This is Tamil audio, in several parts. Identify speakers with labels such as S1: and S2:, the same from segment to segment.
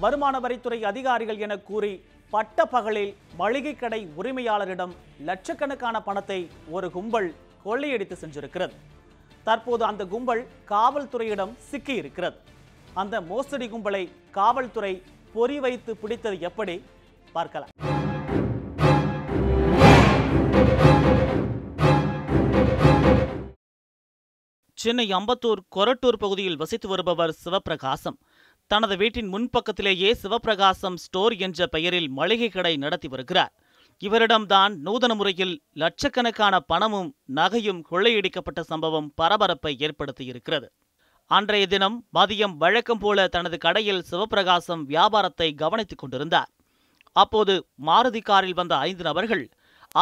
S1: வருமான வரித்துறை அதிகாரிகள் என கூறி பட்ட பகலில் மளிகை கடை உரிமையாளரிடம் லட்சக்கணக்கான பணத்தை ஒரு கும்பல் கொள்ளையடித்து சென்றிருக்கிறது. தற்போது அந்த கும்பல் காவல்துறையிடம் சிக்கியிருக்கிறது. அந்த மோசடி கும்பலை காவல்துறை பொறி வைத்து பிடித்தது எப்படி பார்க்கலாம். சென்னை அம்பத்தூர் கொரட்டூர் பகுதியில் வசித்து வருபவர் சிவபிரகாசம். தனது வீட்டின் முன்பக்கத்திலேயே சிவபிரகாசம் ஸ்டோர் என்ற பெயரில் மளிகை கடை நடத்தி வருகிறார். இவரிடம்தான் நூதன முறையில் லட்சக்கணக்கான பணமும் நகையும் கொள்ளையடிக்கப்பட்ட சம்பவம் பரபரப்பை ஏற்படுத்தியிருக்கிறது. அன்றைய தினம் மதியம் வழக்கம் போல தனது கடையில் சிவபிரகாசம் வியாபாரத்தை கவனித்துக் கொண்டிருந்தார். அப்போது மாருதி காரில் வந்த 5 நபர்கள்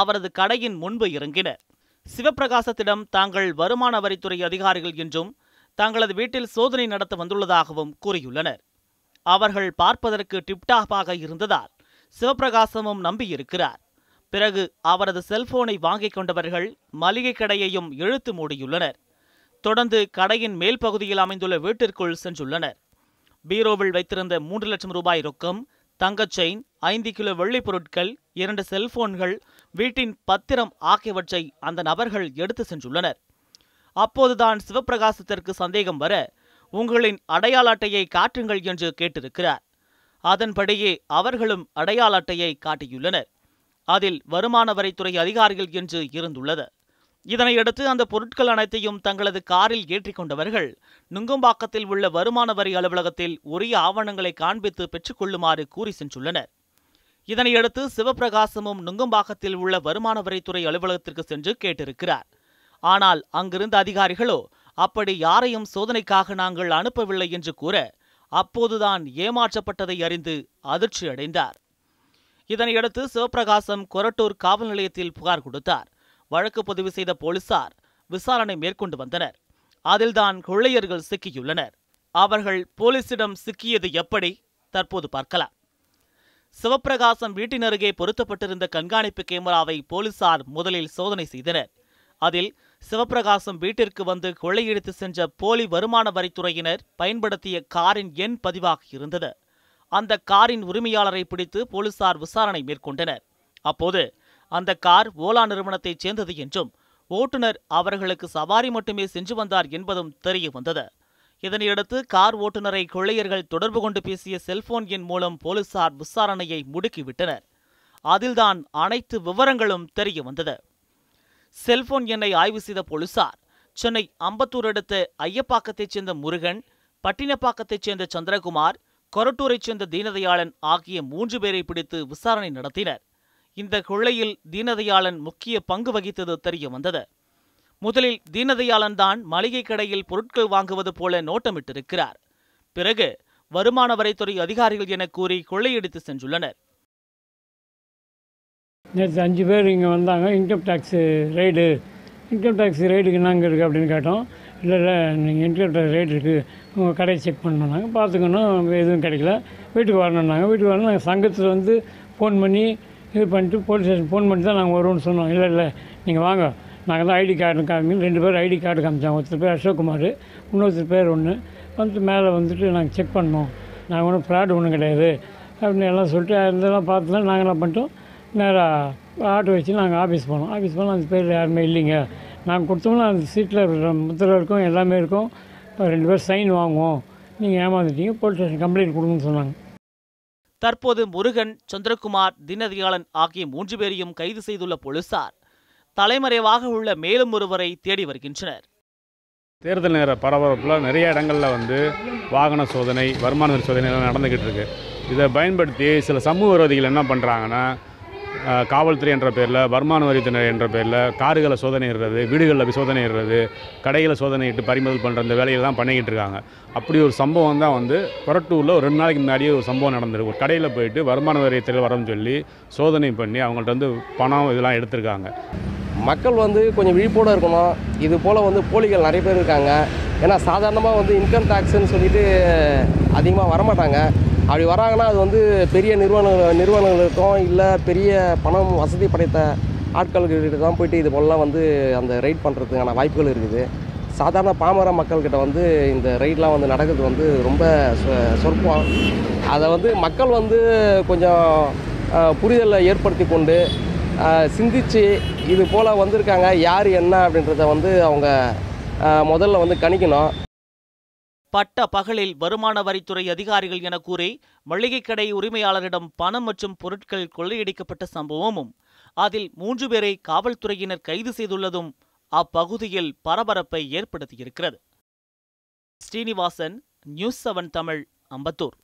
S1: அவரது கடையின் முன்பு இறங்கினர். சிவபிரகாசத்திடம் தாங்கள் வருமான வரித்துறை அதிகாரிகள் என்றும் தங்களது வீட்டில் சோதனை நடத்த வந்துள்ளதாகவும் கூறியுள்ளனர். அவர்கள் பார்ப்பதற்கு டிப்டாப்பாக இருந்ததால் சிவபிரகாசமும் நம்பியிருக்கிறார். பிறகு அவரது செல்போனை வாங்கிக் கொண்டவர்கள் மளிகை கடையையும் இழுத்து மூடியுள்ளனர். தொடர்ந்து கடையின் மேல் பகுதியில் அமைந்துள்ள வீட்டிற்குள் சென்றுள்ளனர். பீரோவில் வைத்திருந்த 3 லட்சம் ரூபாய் ரொக்கம், தங்கச் செயின், 5 கிலோ வெள்ளிப் பொருட்கள், 2 செல்போன்கள், வீட்டின் பத்திரம் ஆகியவற்றை அந்த நபர்கள் எடுத்து சென்றுள்ளனர். அப்போதுதான் சிவபிரகாசத்திற்கு சந்தேகம் வர, உங்களின் அடையாள அட்டையை காட்டுங்கள் என்று கேட்டிருக்கிறார். அதன்படியே அவர்களும் அடையாள அட்டையை காட்டியுள்ளனர். அதில் வருமான வரித்துறை அதிகாரிகள் என்று இருந்துள்ளது. இதனையடுத்து அந்த பொருட்கள் அனைத்தையும் தங்களது காரில் ஏற்றிக்கொண்டவர்கள் நுங்கம்பாக்கத்தில் உள்ள வருமான வரி அலுவலகத்தில் உரிய ஆவணங்களை காண்பித்து பெற்றுக்கொள்ளுமாறு கூறி சென்றுள்ளனர். இதனையடுத்து சிவபிரகாசமும் நுங்கம்பாக்கத்தில் உள்ள வருமான வரித்துறை அலுவலகத்திற்கு சென்று கேட்டிருக்கிறார். ஆனால் அங்கிருந்த அதிகாரிகளோ அப்படி யாரையும் சோதனைக்காக நாங்கள் அனுப்பவில்லை என்று கூற, அப்போதுதான் ஏமாற்றப்பட்டதை அறிந்து அதிர்ச்சி அடைந்தார். இதனையடுத்து சிவபிரகாசம் கொரட்டூர் காவல் நிலையத்தில் புகார் கொடுத்தார். வழக்கு பதிவு செய்த போலீசார் விசாரணை மேற்கொண்டு வந்தனர். அதில்தான் கொள்ளையர்கள் சிக்கியுள்ளனர். அவர்கள் போலீசிடம் சிக்கியது எப்படி தற்போது பார்க்கலாம். சிவபிரகாசம் வீட்டின் அருகே பொருத்தப்பட்டிருந்த கண்காணிப்பு கேமராவை போலீசார் முதலில் சோதனை செய்தனர். அதில் சிவபிரகாசம் வீட்டிற்கு வந்து கொள்ளையடித்து சென்ற போலி வருமான வரித்துறையினர் பயன்படுத்திய காரின் எண் பதிவாக இருந்தது. அந்த காரின் உரிமையாளரை பிடித்து போலீசார் விசாரணை மேற்கொண்டனர். அப்போது அந்த கார் ஓலா நிறுவனத்தைச் சேர்ந்தது என்றும் ஓட்டுநர் அவர்களுக்கு சவாரி மட்டுமே சென்று வந்தார் என்பதும் தெரிய வந்தது. இதனையடுத்து கார் ஓட்டுநரை கொள்ளையர்கள் தொடர்பு கொண்டு பேசிய செல்போன் எண் மூலம் போலீசார் விசாரணையை முடுக்கிவிட்டனர். அதில்தான் அனைத்து விவரங்களும் தெரிய வந்தது. செல்போன் எண்ணை ஆய்வு செய்த போலீசார் சென்னை அம்பத்தூர் அடுத்த ஐயப்பாக்கத்தைச் சேர்ந்த முருகன், பட்டினப்பாக்கத்தைச் சேர்ந்த சந்திரகுமார், கொரட்டூரைச் சேர்ந்த தீனதயாளன் ஆகிய 3 பேரை பிடித்து விசாரணை நடத்தினர். இந்த கொள்ளையில் தீனதயாளன் முக்கிய பங்கு வகித்தது தெரிய வந்தது. முதலில் தீனதயாளன் தான் மளிகை கடையில் பொருட்கள் வாங்குவது போல நோட்டமிட்டிருக்கிறார். பிறகு வருமான வரித்துறை அதிகாரிகள் என கூறி கொள்ளையடித்து சென்றுள்ளனர்.
S2: நேற்று 5 பேர் இங்கே வந்தாங்க. இன்கம் டேக்ஸு ரைடுக்கு நாங்கள் இருக்குது அப்படின்னு கேட்டோம். இல்லை நீங்கள் இன்கம் டேக்ஸ் ரைடு இருக்குது, உங்கள் கடையை செக் பண்ணோன்னாங்க. பார்த்துக்கணும், எதுவும் கிடைக்கல. வீட்டுக்கு வரணுன்னாங்க. வீட்டுக்கு வரணும் நாங்கள் சங்கத்தில் வந்து ஃபோன் பண்ணி இது பண்ணிட்டு போலீஸ் ஸ்டேஷன் ஃபோன் பண்ணி தான் நாங்கள் வருவோம்னு சொன்னோம். இல்லை நீங்கள் வாங்க, நாங்கள் தான் ஐடி கார்டு காமிங்க. 2 பேர் ஐடி கார்டு காமிச்சாங்க. ஒருத்தர் பேர் அசோக்குமார், இன்னொருத்தர் பேர் ஒன்று வந்துட்டு மேலே வந்துட்டு நாங்கள் செக் பண்ணோம். நாங்கள் ஒன்றும் ஃப்ராடு ஒன்றும் கிடையாது அப்படின்னு எல்லாம் சொல்லிட்டு அதெல்லாம் பார்த்துலாம் நாங்கள் என்ன பண்ணிட்டோம், நேராக ஆட்டோ வச்சு நாங்கள் ஆஃபீஸ் போனோம். அந்த பேர் யாருமே இல்லைங்க. நாங்கள் கொடுத்தோம்னா அந்த சீட்டில் முத்திரை இருக்கும், எல்லாமே இருக்கும். இப்போ 2 பேர் சைன் வாங்குவோம், நீங்கள் ஏமாந்துட்டீங்க, போலீஸ் ஸ்டேஷன் கம்ப்ளைண்ட் கொடுங்கன்னு சொன்னாங்க.
S1: தற்போது முருகன், சந்திரகுமார், தீனதயாளன் ஆகிய 3 பேரையும் கைது செய்துள்ள போலீசார் தலைமறைவாக உள்ள மேலும் ஒருவரை தேடி வருகின்றனர்.
S3: தேர்தல் நேர பரபரப்பில் நிறைய இடங்களில் வந்து வாகன சோதனை, வருமான வரி சோதனை எல்லாம் நடந்துக்கிட்டு இருக்கு. இதை பயன்படுத்தி சில சமூக விரோதிகள் என்ன பண்ணுறாங்கன்னா, காவல்துறை என்ற பேரில், வருமான வரித்துறை என்ற பேரில் கார்களை சோதனையிடுறது, வீடுகளில் சோதனையிடுறது, கடைகளை சோதனையிட்டு பறிமுதல் பண்ணுற இந்த வேலையில் தான் பண்ணிக்கிட்டு இருக்காங்க. அப்படி ஒரு சம்பவம் தான் வந்து கொரட்டூரில் ஒரு 2 நாளைக்கு முன்னாடியே ஒரு சம்பவம் நடந்திருக்கு. ஒரு கடையில் போயிட்டு வருமான வரித்துறை வரன்னு சொல்லி சோதனை பண்ணி அவங்கள்ட்ட வந்து பணம் இதெல்லாம் எடுத்திருக்காங்க.
S4: மக்கள் வந்து கொஞ்சம் விழிப்போடு இருக்கணும். இது போல் வந்து போலிகள் நிறைய பேர் இருக்காங்க. ஏன்னா சாதாரணமாக வந்து இன்கம் டேக்ஸ்ன்னு சொல்லிட்டு அதிகமாக வரமாட்டாங்க. அப்படி வராங்கன்னா அது வந்து பெரிய நிறுவனங்களுக்கும் இல்லை பெரிய பணம் வசதி படைத்த ஆட்களுக்கிட்ட தான் போயிட்டு இது போலலாம் வந்து அந்த ரைட் பண்ணுறதுக்கான வாய்ப்புகள் இருக்குது. சாதாரண பாமர மக்கள்கிட்ட வந்து இந்த ரைட்லாம் வந்து நடக்கிறது வந்து ரொம்ப சொற்பம். அதை வந்து மக்கள் வந்து கொஞ்சம் புரிதலை ஏற்படுத்தி கொண்டு சிந்தித்து இது போல் வந்திருக்காங்க யார் என்ன அப்படின்றத வந்து அவங்க முதல்ல வந்து கணிக்கணும்.
S1: பட்ட பகலில் வருமான வரித்துறை அதிகாரிகள் என கூறி மளிகை கடை உரிமையாளரிடம் பணம் மற்றும் பொருட்கள் கொள்ளையடிக்கப்பட்ட சம்பவமும் அதில் 3 பேரை காவல்துறையினர் கைது செய்துள்ளதும் அப்பகுதியில் பரபரப்பை ஏற்படுத்தியிருக்கிறது. ஸ்ரீனிவாசன், நியூஸ் 7 தமிழ், அம்பத்தூர்.